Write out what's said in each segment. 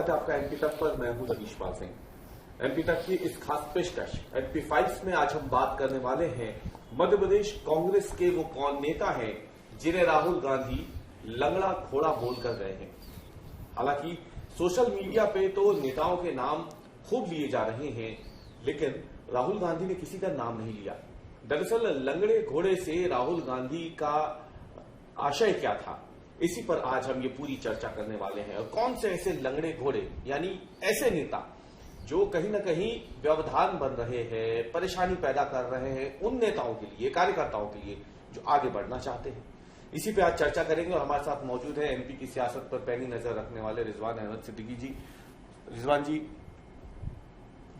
स्वागत है आपका एमपी तक पर। मैं हूं रवीशपाल सिंह। एमपी तक की इस खास पेशकश एमपी फाइल्स में आज हम बात करने वाले हैं मध्य प्रदेश कांग्रेस के वो कौन नेता हैं जिन्हें राहुल गांधी लंगड़ा घोड़ा बोलकर गए हैं। हालांकि सोशल मीडिया पे तो नेताओं के नाम खूब लिए जा रहे हैं, लेकिन राहुल गांधी ने किसी का नाम नहीं लिया। दरअसल लंगड़े घोड़े से राहुल गांधी का आशय क्या था, इसी पर आज हम ये पूरी चर्चा करने वाले हैं। और कौन से ऐसे लंगड़े घोड़े, यानी ऐसे नेता जो कहीं ना कहीं व्यवधान बन रहे हैं, परेशानी पैदा कर रहे हैं उन नेताओं के लिए, कार्यकर्ताओं के लिए जो आगे बढ़ना चाहते हैं। इसी पे आज चर्चा करेंगे और हमारे साथ मौजूद है एमपी की सियासत पर पैनी नजर रखने वाले रिजवान अहमद सिद्दीकी जी। रिजवान जी,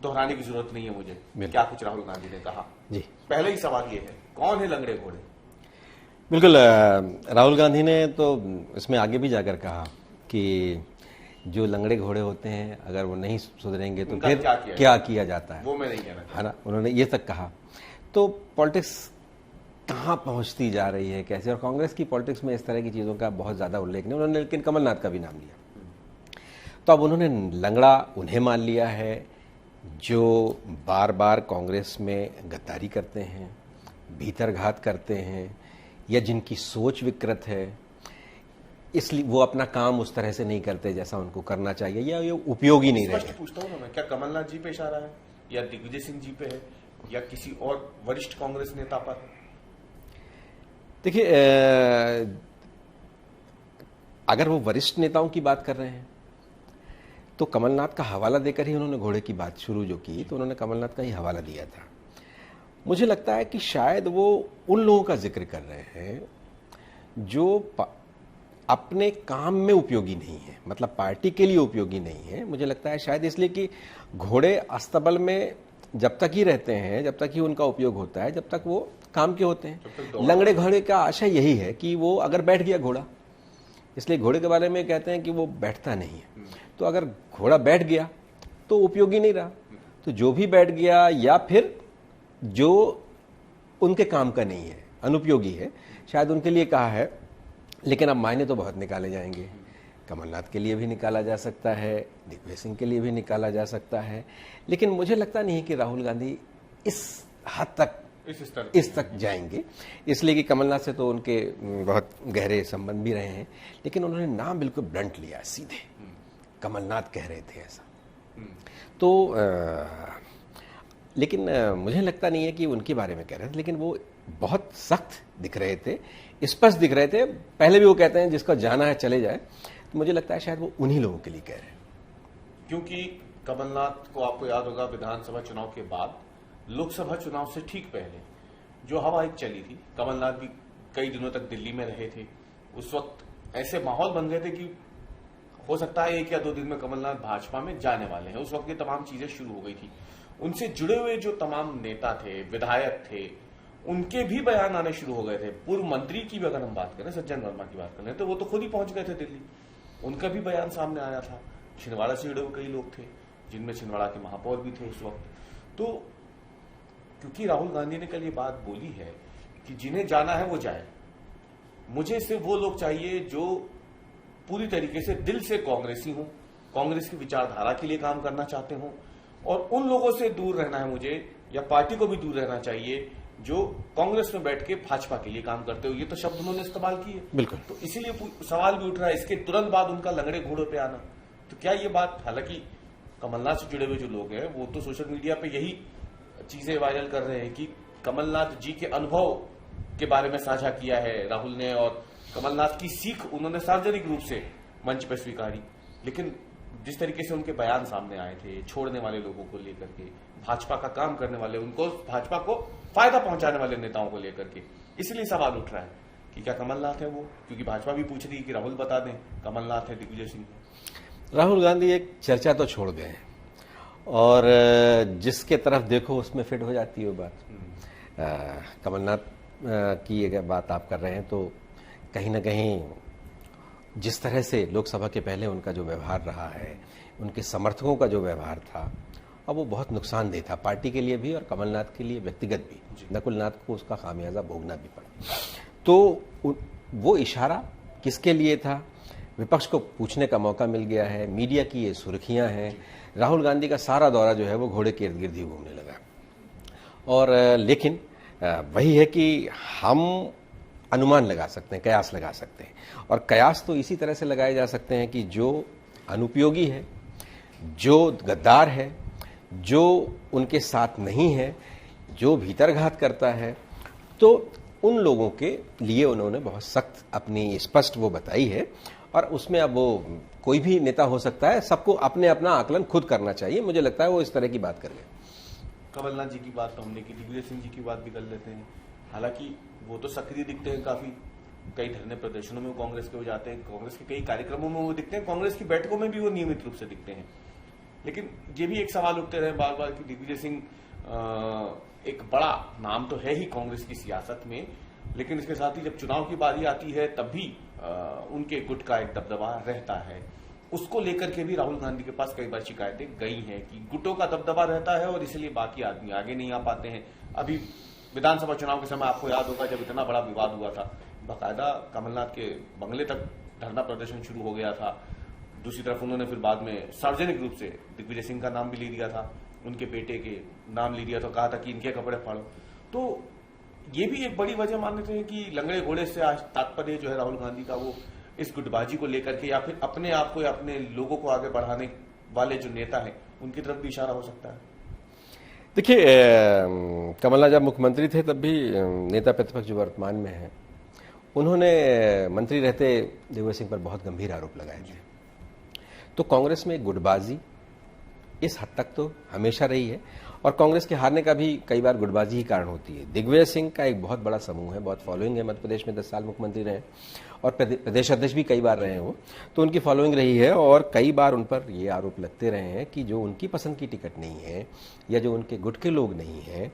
दोहराने की जरूरत नहीं है मुझे, क्या कुछ राहुल गांधी ने कहा जी। पहले ही सवाल ये है, कौन है लंगड़े घोड़े? बिल्कुल, राहुल गांधी ने तो इसमें आगे भी जाकर कहा कि जो लंगड़े घोड़े होते हैं अगर वो नहीं सुधरेंगे तो फिर क्या किया जाता है, वो मैं नहीं कहना, है ना। उन्होंने ये तक कहा। तो पॉलिटिक्स कहाँ पहुंचती जा रही है, कैसे, और कांग्रेस की पॉलिटिक्स में इस तरह की चीज़ों का बहुत ज़्यादा उल्लेख नहीं उन्होंने, लेकिन कमलनाथ का भी नाम लिया। तो अब उन्होंने लंगड़ा उन्हें मान लिया है जो बार बार कांग्रेस में गद्दारी करते हैं, भीतरघात करते हैं, या जिनकी सोच विकृत है, इसलिए वो अपना काम उस तरह से नहीं करते जैसा उनको करना चाहिए, या ये उपयोगी नहीं रहे। पूछता हूं ना मैं, क्या कमलनाथ जी पे इशारा है या दिग्विजय सिंह जी पे है या किसी और वरिष्ठ कांग्रेस नेता पर? देखिए, अगर वो वरिष्ठ नेताओं की बात कर रहे हैं तो कमलनाथ का हवाला देकर ही उन्होंने घोड़े की बात शुरू जो की, तो उन्होंने कमलनाथ का ही हवाला दिया था। मुझे लगता है कि शायद वो उन लोगों का जिक्र कर रहे हैं जो अपने काम में उपयोगी नहीं है, मतलब पार्टी के लिए उपयोगी नहीं है। मुझे लगता है शायद इसलिए कि घोड़े अस्तबल में जब तक ही रहते हैं, जब तक ही उनका उपयोग होता है, जब तक वो काम के होते हैं। लंगड़े घोड़े का आशय यही है कि वो अगर बैठ गया घोड़ा, इसलिए घोड़े के बारे में कहते हैं कि वो बैठता नहीं है। तो अगर घोड़ा बैठ गया तो उपयोगी नहीं रहा। तो जो भी बैठ गया या फिर जो उनके काम का नहीं है, अनुपयोगी है, शायद उनके लिए कहा है। लेकिन अब मायने तो बहुत निकाले जाएंगे। कमलनाथ के लिए भी निकाला जा सकता है, दिग्विजय सिंह के लिए भी निकाला जा सकता है, लेकिन मुझे लगता नहीं है कि राहुल गांधी इस हद तक इस तक जाएंगे। इसलिए कि कमलनाथ से तो उनके बहुत गहरे संबंध भी रहे हैं, लेकिन उन्होंने नाम बिल्कुल ब्लंट लिया, सीधे कमलनाथ कह रहे थे ऐसा। तो लेकिन मुझे लगता नहीं है कि उनके बारे में कह रहे थे, लेकिन वो बहुत सख्त दिख रहे थे, स्पष्ट दिख रहे थे। पहले भी वो कहते हैं जिसको जाना है चले जाए, तो मुझे लगता है शायद वो उन्हीं लोगों के लिए कह रहे हैं। क्योंकि कमलनाथ को आपको याद होगा विधानसभा चुनाव के बाद, लोकसभा चुनाव से ठीक पहले जो हवा एक चली थी, कमलनाथ भी कई दिनों तक दिल्ली में रहे थे। उस वक्त ऐसे माहौल बन गए थे कि हो सकता है 1 या 2 दिन में कमलनाथ भाजपा में जाने वाले हैं। उस वक्त ये तमाम चीजें शुरू हो गई थी। उनसे जुड़े हुए जो तमाम नेता थे, विधायक थे, उनके भी बयान आने शुरू हो गए थे। पूर्व मंत्री की भी अगर हम बात करें, सज्जन वर्मा की बात करें, तो वो तो खुद ही पहुंच गए थे दिल्ली, उनका भी बयान सामने आया था। छिंदवाड़ा से जुड़े हुए कई लोग थे, जिनमें छिंदवाड़ा के महापौर भी थे उस वक्त। तो क्योंकि राहुल गांधी ने कल ये बात बोली है कि जिन्हें जाना है वो जाए, मुझे सिर्फ वो लोग चाहिए जो पूरी तरीके से दिल से कांग्रेसी हों, कांग्रेस की विचारधारा के लिए काम करना चाहते हों, और उन लोगों से दूर रहना है मुझे, या पार्टी को भी दूर रहना चाहिए जो कांग्रेस में बैठ के भाजपा के लिए काम करते हो। ये तो शब्द उन्होंने इस्तेमाल किए। बिल्कुल। तो इसीलिए सवाल भी उठ रहा है इसके तुरंत बाद उनका लंगड़े घोड़ों पे आना। तो क्या ये बात, हालांकि कमलनाथ से जुड़े हुए जो लोग हैं वो तो सोशल मीडिया पे यही चीजें वायरल कर रहे हैं कि कमलनाथ जी के अनुभव के बारे में साझा किया है राहुल ने, और कमलनाथ की सीख उन्होंने सार्वजनिक रूप से मंच पर स्वीकारी। लेकिन जिस तरीके से उनके बयान सामने आए थे, छोड़ने वाले लोगों को लेकर के, भाजपा का काम करने वाले, उनको भाजपा को फायदा पहुंचाने वाले नेताओं को लेकर के, इसलिए सवाल उठ रहा है कि क्या कमलनाथ है वो? क्योंकि भाजपा भी पूछ रही है कि राहुल बता दें कमलनाथ है, दिग्विजय सिंह है। राहुल गांधी एक चर्चा तो छोड़ गए हैं, और जिसके तरफ देखो उसमें फिट हो जाती है वो बात। कमलनाथ की अगर बात आप कर रहे हैं तो कहीं ना कहीं जिस तरह से लोकसभा के पहले उनका जो व्यवहार रहा है, उनके समर्थकों का जो व्यवहार था, अब वो बहुत नुकसानदेह था पार्टी के लिए भी और कमलनाथ के लिए व्यक्तिगत भी। नकुलनाथ को उसका खामियाजा भोगना भी पड़ा। तो वो इशारा किसके लिए था, विपक्ष को पूछने का मौका मिल गया है, मीडिया की ये सुर्खियां हैं, राहुल गांधी का सारा दौरा जो है वो घोड़े के इर्द गिर्द ही घूमने लगा। और लेकिन वही है कि हम अनुमान लगा सकते हैं, कयास लगा सकते हैं, और कयास तो इसी तरह से लगाए जा सकते हैं कि जो अनुपयोगी है, जो गद्दार है, जो उनके साथ नहीं है, जो भीतरघात करता है, तो उन लोगों के लिए उन्होंने बहुत सख्त अपनी स्पष्ट वो बताई है। और उसमें अब वो कोई भी नेता हो सकता है, सबको अपने अपना आकलन खुद करना चाहिए। मुझे लगता है वो इस तरह की बात कर ले। कमलनाथ जी की बात तो हमने की, दिग्विजय सिंह जी की बात भी कर लेते हैं। हालांकि वो तो सक्रिय दिखते हैं, काफी कई धरने प्रदर्शनों में कांग्रेस के हो जाते हैं, कांग्रेस के कई कार्यक्रमों में वो दिखते हैं, कांग्रेस की बैठकों में भी वो नियमित रूप से दिखते हैं। लेकिन ये भी एक सवाल उठते रहे बार बार कि दिग्विजय सिंह एक बड़ा नाम तो है ही कांग्रेस की सियासत में, लेकिन इसके साथ ही जब चुनाव की बारी आती है तब भी उनके गुट का एक दबदबा रहता है। उसको लेकर के भी राहुल गांधी के पास कई बार शिकायतें गई हैं कि गुटों का दबदबा रहता है और इसलिए बाकी आदमी आगे नहीं आ पाते हैं। अभी विधानसभा चुनाव के समय आपको याद होगा जब इतना बड़ा विवाद हुआ था, बाकायदा कमलनाथ के बंगले तक धरना प्रदर्शन शुरू हो गया था। दूसरी तरफ उन्होंने फिर बाद में सार्वजनिक रूप से दिग्विजय सिंह का नाम भी ले दिया था, उनके बेटे के नाम ले दिया था, कहा था कि इनके कपड़े फाड़ो। तो ये भी एक बड़ी वजह मानते हैं कि लंगड़े घोड़े से आज तात्पर्य जो है राहुल गांधी का वो इस गुटबाजी को लेकर के या फिर अपने आप को या अपने लोगों को आगे बढ़ाने वाले जो नेता हैं उनकी तरफ भी इशारा हो सकता है। देखिए, कमलनाथ जब मुख्यमंत्री थे तब भी नेता प्रतिपक्ष जो वर्तमान में है, उन्होंने मंत्री रहते दिग्विजय सिंह पर बहुत गंभीर आरोप लगाए थे। तो कांग्रेस में गुटबाजी इस हद तक तो हमेशा रही है, और कांग्रेस के हारने का भी कई बार गुटबाजी ही कारण होती है। दिग्विजय सिंह का एक बहुत बड़ा समूह है, बहुत फॉलोइंग है, मध्य प्रदेश में 10 साल मुख्यमंत्री रहे और प्रदेश अध्यक्ष भी कई बार रहे हो, तो उनकी फॉलोइंग रही है। और कई बार उन पर ये आरोप लगते रहे हैं कि जो उनकी पसंद की टिकट नहीं है या जो उनके गुट के लोग नहीं हैं,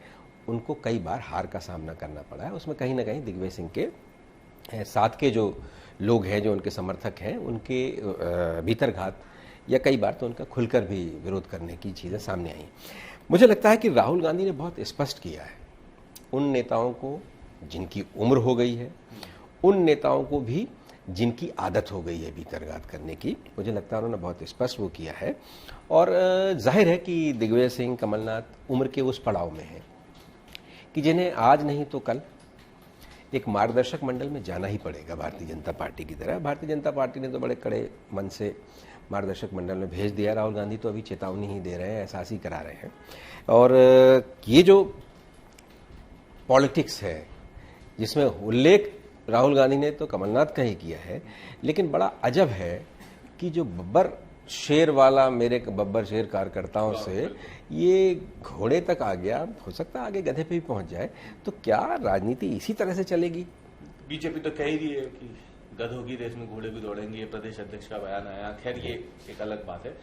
उनको कई बार हार का सामना करना पड़ा है। उसमें कहीं ना कहीं दिग्विजय सिंह के साथ के जो लोग हैं, जो उनके समर्थक हैं, उनके भीतरघात या कई बार तो उनका खुलकर भी विरोध करने की चीज़ें सामने आई। मुझे लगता है कि राहुल गांधी ने बहुत स्पष्ट किया है उन नेताओं को जिनकी उम्र हो गई है, उन नेताओं को भी जिनकी आदत हो गई है भीतरघात करने की। मुझे लगता है उन्होंने बहुत स्पष्ट वो किया है। और जाहिर है कि दिग्विजय सिंह, कमलनाथ उम्र के उस पड़ाव में हैं कि जिन्हें आज नहीं तो कल एक मार्गदर्शक मंडल में जाना ही पड़ेगा भारतीय जनता पार्टी की तरह। भारतीय जनता पार्टी ने तो बड़े कड़े मन से मार्गदर्शक मंडल में भेज दिया। राहुल गांधी तो अभी चेतावनी ही दे रहे हैं, एहसास ही करा रहे हैं। और ये जो पॉलिटिक्स है जिसमें उल्लेख राहुल गांधी ने तो कमलनाथ का ही किया है, लेकिन बड़ा अजब है कि जो बब्बर शेर वाला मेरे बब्बर शेर कार्यकर्ताओं से ये घोड़े तक आ गया, हो सकता है आगे गधे पे भी पहुंच जाए। तो क्या राजनीति इसी तरह से चलेगी? बीजेपी तो कह ही रही है कि गधों की रेस में घोड़े भी दौड़ेंगे, प्रदेश अध्यक्ष का बयान आया। खैर ये एक अलग बात है।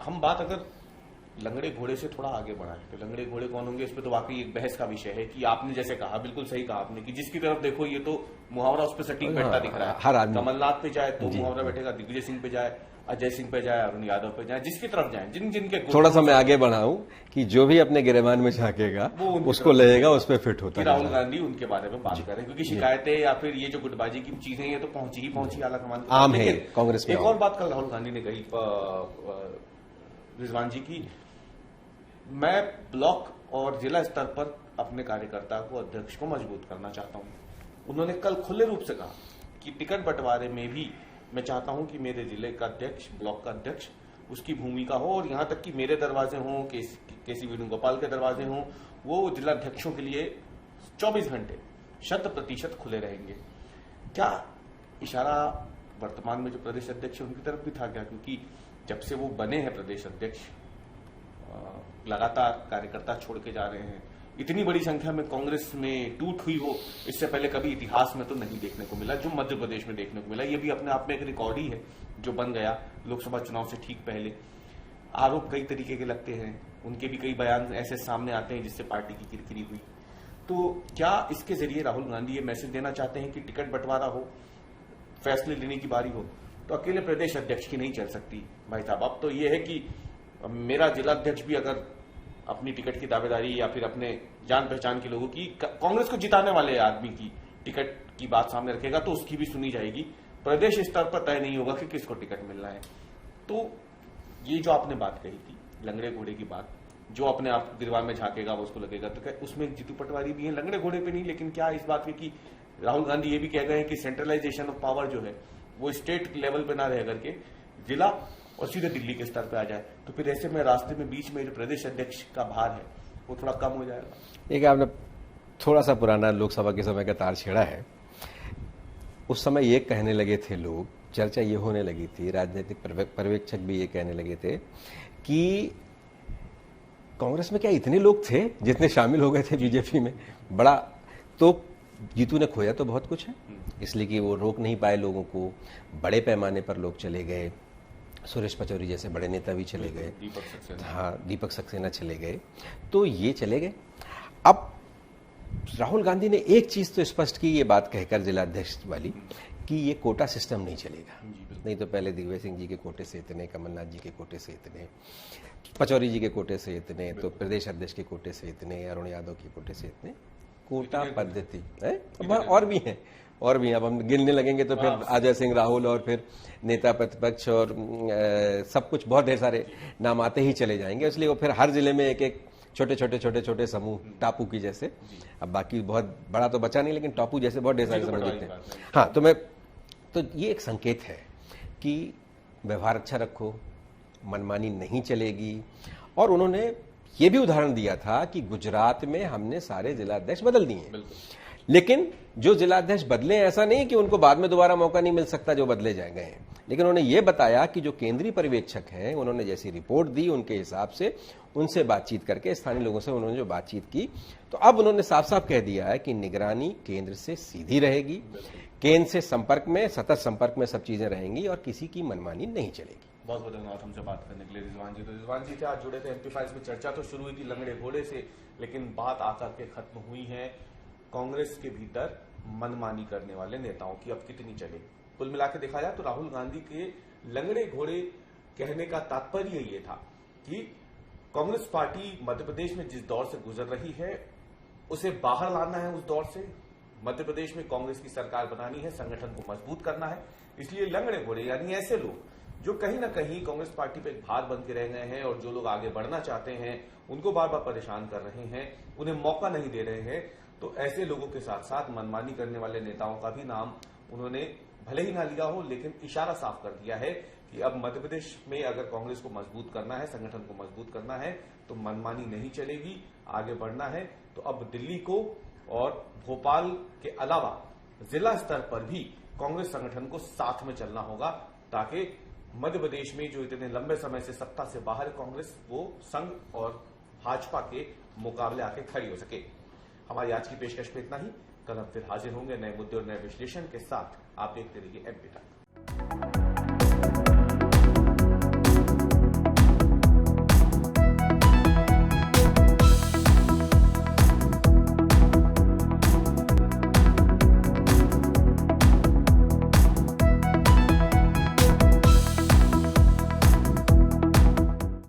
हम बात अगर लंगड़े घोड़े से थोड़ा आगे बढ़ाएं तो लंगड़े घोड़े कौन होंगे, इस पे तो वाकई एक बहस का विषय है कि आपने जैसे कहा, बिल्कुल सही कहा आपने कि जिसकी तरफ देखो ये तो मुहावरा उस पर सटीक बैठता दिख रहा है। हर आदमी कमलनाथ पे जाए तो मुहावरा बैठेगा, दिग्विजय सिंह पे जाए, अजय सिंह पे जाए, अरुण यादव पे जाए, जिसकी तरफ जाए, जिनके थोड़ा सा मैं आगे बढ़ाऊं कि जो भी अपने गिरेबान में झांकेगा उसको लगेगा उस पर फिट होता है। राहुल गांधी उनके बारे में बात करें, क्योंकि शिकायतें या फिर ये जो गुटबाजी की चीजें ये तो पहुंची आला कमान आम है कांग्रेस में। एक और बात कल राहुल गांधी ने कही रिजवान जी की, मैं ब्लॉक और जिला स्तर पर अपने कार्यकर्ता को, अध्यक्ष को मजबूत करना चाहता हूं। उन्होंने कल खुले रूप से कहा कि टिकट बंटवारे में भी मैं चाहता हूं कि मेरे जिले का अध्यक्ष, ब्लॉक का अध्यक्ष, उसकी भूमिका हो, और यहां तक कि मेरे दरवाजे हों, केसी वेणुगोपाल के दरवाजे हों, वो जिलाध्यक्षों के लिए 24 घंटे 100% खुले रहेंगे। क्या इशारा वर्तमान में जो प्रदेश अध्यक्ष है उनकी तरफ भी था क्या? क्योंकि जब से वो बने हैं प्रदेश अध्यक्ष, लगातार कार्यकर्ता छोड़ के जा रहे हैं। इतनी बड़ी संख्या में कांग्रेस में टूट हुई हो, इससे पहले कभी इतिहास में तो नहीं देखने को मिला, जो मध्य प्रदेश में देखने को मिला। ये भी अपने आप में एक रिकॉर्ड ही है जो बन गया लोकसभा चुनाव से ठीक पहले। आरोप कई तरीके के लगते हैं, उनके भी कई बयान ऐसे सामने आते हैं जिससे पार्टी की किरकिरी हुई। तो क्या इसके जरिए राहुल गांधी ये मैसेज देना चाहते हैं कि टिकट बंटवारा हो, फैसले लेने की बारी हो तो अकेले प्रदेश अध्यक्ष की नहीं चल सकती भाई साहब? अब तो ये है कि मेरा जिलाध्यक्ष भी अगर अपनी टिकट की दावेदारी या फिर अपने जान पहचान के लोगों की, कांग्रेस को जिताने वाले आदमी की टिकट की बात सामने रखेगा तो उसकी भी सुनी जाएगी। प्रदेश स्तर पर तय नहीं होगा कि किसको टिकट मिलना है। तो ये जो आपने बात कही थी लंगड़े घोड़े की बात, जो अपने आप गिरवा में झांकेगा वो उसको लगेगा, तो क्या उसमें जीतू पटवारी भी है लंगड़े घोड़े पे नहीं, लेकिन क्या इस बात की राहुल गांधी ये भी कह गए हैं कि सेंट्रलाइजेशन ऑफ पावर जो है वो स्टेट लेवल पे ना रह करके जिला और सीधे दिल्ली के स्तर पे आ जाए, तो फिर ऐसे में रास्ते में बीच में जो प्रदेश अध्यक्ष का भार है वो थोड़ा कम हो जाएगा। एक आपने थोड़ा सा पुराना लोकसभा के समय का तार छेड़ा है। उस समय ये कहने लगे थे लोग, चर्चा ये होने लगी थी, राजनीतिक पर्यवेक्षक भी ये कहने लगे थे कि कांग्रेस में क्या इतने लोग थे जितने शामिल हो गए थे बीजेपी में, बड़ा तो जीतू ने खोया तो बहुत कुछ है, इसलिए कि वो रोक नहीं पाए लोगों को, बड़े पैमाने पर लोग चले गए, सुरेश पचौरी जैसे बड़े नेता भी चले गए, दीपक सक्सेना चले गए, तो ये चले गए। अब राहुल गांधी ने एक चीज तो स्पष्ट की, ये बात कहकर जिलाध्यक्ष वाली, कि ये कोटा सिस्टम नहीं चलेगा। नहीं तो पहले दिग्विजय सिंह जी के कोटे से इतने, कमलनाथ जी के कोटे से इतने, पचौरी जी के कोटे से इतने, तो प्रदेश अध्यक्ष के कोटे से इतने, अरुण यादव के कोटे से इतने, कोटा पद्धति है। और भी हैं, और भी। अब हम गिनने लगेंगे तो फिर अजय सिंह राहुल और फिर नेता प्रतिपक्ष और सब कुछ बहुत ढेर सारे नाम आते ही चले जाएंगे, इसलिए वो फिर हर जिले में एक एक छोटे समूह टापू की जैसे, अब बाकी बहुत बड़ा तो बचा नहीं, लेकिन टापू जैसे बहुत ढेर सारे समूह दिखते हैं। हाँ, तो ये एक संकेत है कि व्यवहार अच्छा रखो, मनमानी नहीं चलेगी। और उन्होंने ये भी उदाहरण दिया था कि गुजरात में हमने सारे जिलाध्यक्ष बदल दिए, लेकिन जो जिलाध्यक्ष बदले ऐसा नहीं कि उनको बाद में दोबारा मौका नहीं मिल सकता जो बदले गए हैं, लेकिन उन्होंने ये बताया कि जो केंद्रीय पर्यवेक्षक हैं उन्होंने जैसी रिपोर्ट दी उनके हिसाब से उनसे बातचीत करके, स्थानीय लोगों से उन्होंने जो बातचीत की, तो अब उन्होंने साफ साफ कह दिया है कि निगरानी केंद्र से सीधी रहेगी, केंद्र से संपर्क में, सतत संपर्क में सब चीजें रहेंगी और किसी की मनमानी नहीं चलेगी। बहुत बहुत धन्यवाद हमसे बात करने के लिए रिजवान जी। तो रिजवान जी से आज जुड़े थे एमपी फाइल्स में, चर्चा तो शुरू हुई थी लंगड़े घोड़े से, लेकिन बात आकर के खत्म हुई है कांग्रेस के भीतर मनमानी करने वाले नेताओं की अब कितनी चलेगी। कुल मिला के देखा जाए तो राहुल गांधी के लंगड़े घोड़े कहने का तात्पर्य ये था कि कांग्रेस पार्टी मध्य प्रदेश में जिस दौर से गुजर रही है उसे बाहर लाना है, उस दौर से मध्य प्रदेश में कांग्रेस की सरकार बनानी है, संगठन को मजबूत करना है। इसलिए लंगड़े घोड़े यानी ऐसे लोग जो कहीं ना कहीं कांग्रेस पार्टी पे एक भार बन के रह गए हैं और जो लोग आगे बढ़ना चाहते हैं उनको बार बार परेशान कर रहे हैं, उन्हें मौका नहीं दे रहे हैं, तो ऐसे लोगों के साथ साथ मनमानी करने वाले नेताओं का भी नाम उन्होंने भले ही ना लिया हो, लेकिन इशारा साफ कर दिया है कि अब मध्य प्रदेश में अगर कांग्रेस को मजबूत करना है, संगठन को मजबूत करना है, तो मनमानी नहीं चलेगी, आगे बढ़ना है। तो अब दिल्ली को और भोपाल के अलावा जिला स्तर पर भी कांग्रेस संगठन को साथ में चलना होगा, ताकि मध्य प्रदेश में जो इतने लंबे समय से सत्ता से बाहर है कांग्रेस, वो संघ और भाजपा के मुकाबले आके खड़ी हो सके। हमारी आज की पेशकश में इतना ही। कल हम फिर हाजिर होंगे नए मुद्दे और नए विश्लेषण के साथ। आप देखते रहिए एमपी तक।